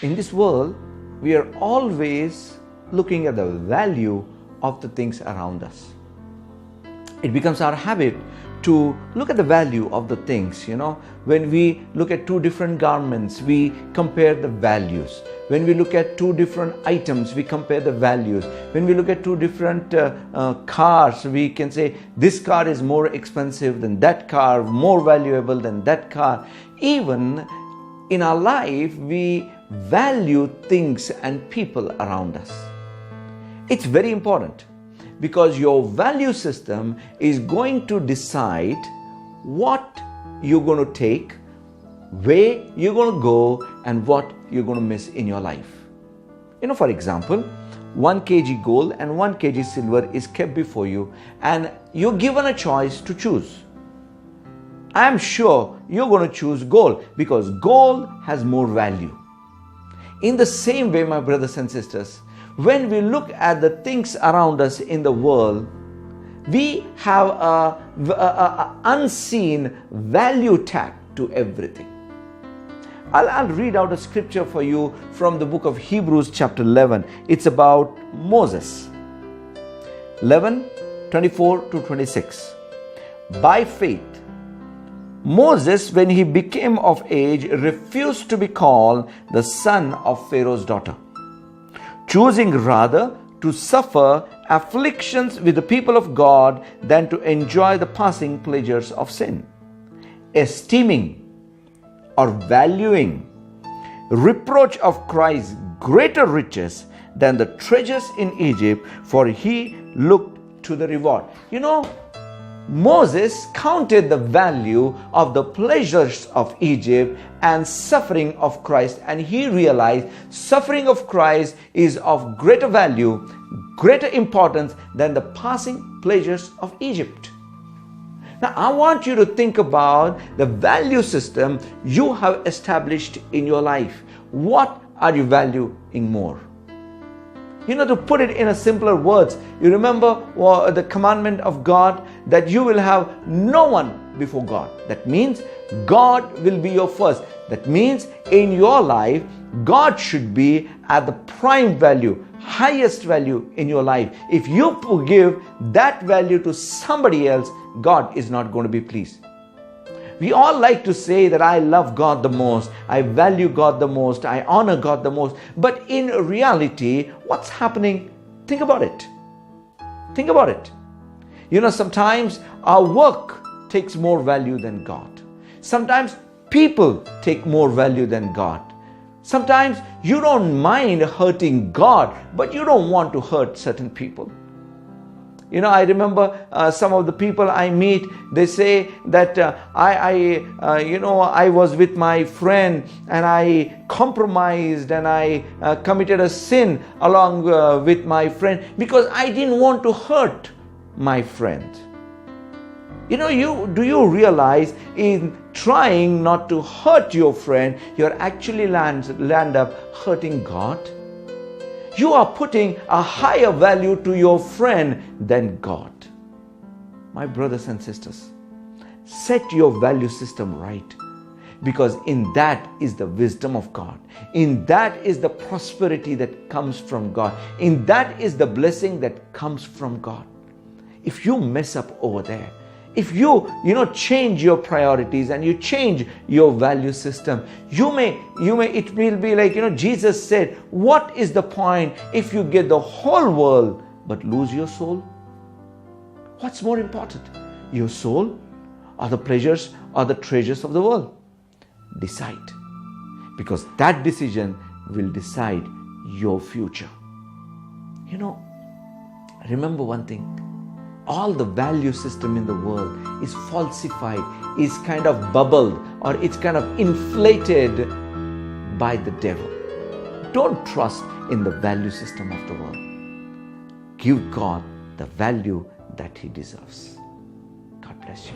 In this world, we are always looking at the value of the things around us. It becomes our habit to look at the value of the things. When we look at two different garments, we compare the values. When we look at two different items, we compare the values. When we look at two different cars, we can say this car is more expensive than that car, more valuable than that car. Even in our life, we value things and people around us. It's very important, because your value system is going to decide what you're going to take, where you're going to go, and what you're going to miss in your life. For example, 1 kg gold and 1 kg silver is kept before you, and you're given a choice to choose. I am sure you're going to choose gold, because gold has more value. In the same way, my brothers and sisters, when we look at the things around us in the world, we have a unseen value tag to everything. I'll read out a scripture for you from the book of Hebrews chapter 11. It's about Moses. 11:24-26. By faith, Moses, when he became of age, refused to be called the son of Pharaoh's daughter, choosing rather to suffer afflictions with the people of God than to enjoy the passing pleasures of sin, esteeming or valuing reproach of Christ greater riches than the treasures in Egypt, for he looked to the reward. Moses counted the value of the pleasures of Egypt and suffering of Christ, and he realized suffering of Christ is of greater value, greater importance than the passing pleasures of Egypt. Now, I want you to think about the value system you have established in your life. What are you valuing more? To put it in a simpler words, you remember the commandment of God that you will have no one before God. That means God will be your first. That means in your life, God should be at the prime value, highest value in your life. If you give that value to somebody else, God is not going to be pleased. We all like to say that I love God the most, I value God the most, I honor God the most. But in reality, what's happening? Think about it. Think about it. Sometimes our work takes more value than God. Sometimes people take more value than God. Sometimes you don't mind hurting God, but you don't want to hurt certain people. I remember some of the people I meet, they say that I was with my friend and I compromised and I committed a sin along with my friend because I didn't want to hurt my friend. Do you realize in trying not to hurt your friend, you're actually land up hurting God? You are putting a higher value to your friend than God. My brothers and sisters, set your value system right, because in that is the wisdom of God. In that is the prosperity that comes from God. In that is the blessing that comes from God. If you mess up over there, if you change your priorities and you change your value system, it will be like, Jesus said, what is the point if you get the whole world but lose your soul? What's more important, your soul or the pleasures or the treasures of the world? Decide, because that decision will decide your future. Remember one thing. All the value system in the world is falsified, is kind of bubbled, or it's kind of inflated by the devil. Don't trust in the value system of the world. Give God the value that He deserves. God bless you.